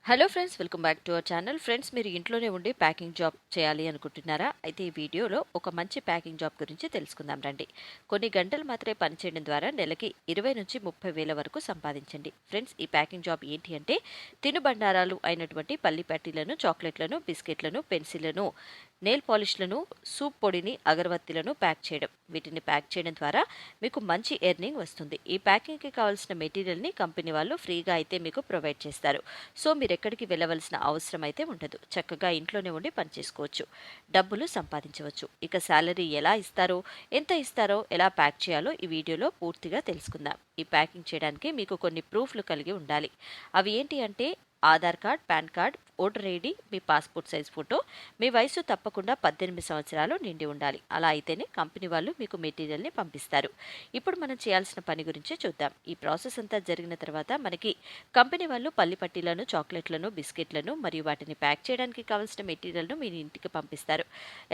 Hello friends, welcome back to our channel. Friends, మీరు ఇంట్లోనే ఉండి ప్యాకింగ్ జాబ్ చేయాలి అనుకుంటున్నారా? అయితే ఈ వీడియోలో ఒక మంచి ప్యాకింగ్ జాబ్ గురించి తెలుసుకుందాం రండి. కొన్ని గంటలు మాత్రమే పనిచేయడం ద్వారా నెలకి 20 నుంచి 30 వేల వరకు సంపాదించండి. ఫ్రెండ్స్, ఈ ప్యాకింగ్ జాబ్ ఏంటి అంటే తినుబండారాలు అయినటువంటి పల్లి పట్టీలను, చాక్లెట్లను, బిస్కెట్లను, పెన్సిళ్లను, నెయిల్ పాలిష్లను, సూప్ పొడిని, అగరబత్తిలను ప్యాక్ చేయడం. వీటిని ప్యాక్ చేయడం ద్వారా మీకు మంచి ఎర్నింగ్ వస్తుంది. ఈ ప్యాకింగ్కి కావాల్సిన మెటీరియల్ని కంపెనీ వాళ్ళు ఫ్రీగా అయితే మీకు ప్రొవైడ్ చేస్తారు. సో మీరు ఎక్కడికి వెళ్ళవలసిన అవసరం అయితే ఉండదు. చక్కగా ఇంట్లోనే ఉండి పనిచేసుకోవచ్చు, డబ్బులు సంపాదించవచ్చు. ఇక శాలరీ ఎలా ఇస్తారో, ఎంత ఇస్తారో, ఎలా ప్యాక్ చేయాలో ఈ వీడియోలో పూర్తిగా తెలుసుకుందాం. ఈ ప్యాకింగ్ చేయడానికి మీకు కొన్ని ప్రూఫ్లు కలిగి ఉండాలి. అవి ఏంటి అంటే Aadhaar card, PAN card, voter ID, మీ పాస్పోర్ట్ సైజ్ ఫోటో, మీ వయసు తప్పకుండా 18 సంవత్సరాలు నిండి ఉండాలి. అలా అయితేనే కంపెనీ వాళ్ళు మీకు మెటీరియల్ని పంపిస్తారు. ఇప్పుడు మనం చేయాల్సిన పని గురించి చూద్దాం. ఈ ప్రాసెస్ అంతా జరిగిన తర్వాత మనకి కంపెనీ వాళ్ళు పల్లి పట్టీలను, చాక్లెట్లను, బిస్కెట్లను మరియు వాటిని ప్యాక్ చేయడానికి కావాల్సిన మెటీరియల్ను మీ ఇంటికి పంపిస్తారు.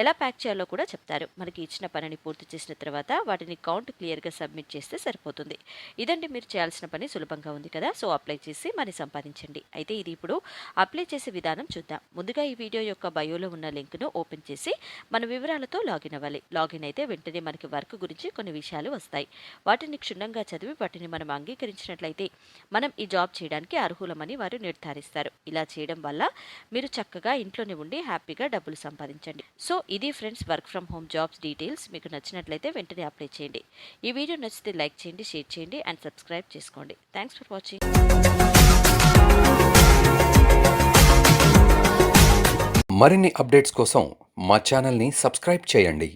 ఎలా ప్యాక్ చేయాలో కూడా చెప్తారు. మనకి ఇచ్చిన పనిని పూర్తి చేసిన తర్వాత వాటిని కౌంట్ క్లియర్గా సబ్మిట్ చేస్తే సరిపోతుంది. ఇదండి మీరు చేయాల్సిన పని. సులభంగా ఉంది కదా? సో అప్లై చేసి మనీ సంపాదించండి. అయితే ఇది ఇప్పుడు అప్లై చేసే విధానం చూద్దాం. ముందుగా ఈ వీడియో యొక్క బయోలో ఉన్న లింక్ను ఓపెన్ చేసి మన వివరాలతో లాగిన్ అవ్వాలి. లాగిన్ అయితే వెంటనే మనకి వర్క్ గురించి కొన్ని విషయాలు వస్తాయి. వాటిని క్షుణ్ణంగా చదివి వాటిని మనం అంగీకరించినట్లయితే మనం ఈ జాబ్ చేయడానికి అర్హులమని వారు నిర్ధారిస్తారు. ఇలా చేయడం వల్ల మీరు చక్కగా ఇంట్లోనే ఉండి హ్యాపీగా డబ్బులు సంపాదించండి. సో ఇది friends, work from home jobs details. మీకు నచ్చినట్లయితే వెంటనే అప్లై చేయండి. ఈ వీడియో నచ్చితే లైక్ చేయండి, షేర్ చేయండి అండ్ సబ్స్క్రైబ్ చేసుకోండి. Thanks for watching. మరిన్ని అప్డేట్స్ కోసం మా ఛానల్ని సబ్స్క్రైబ్ చేయండి.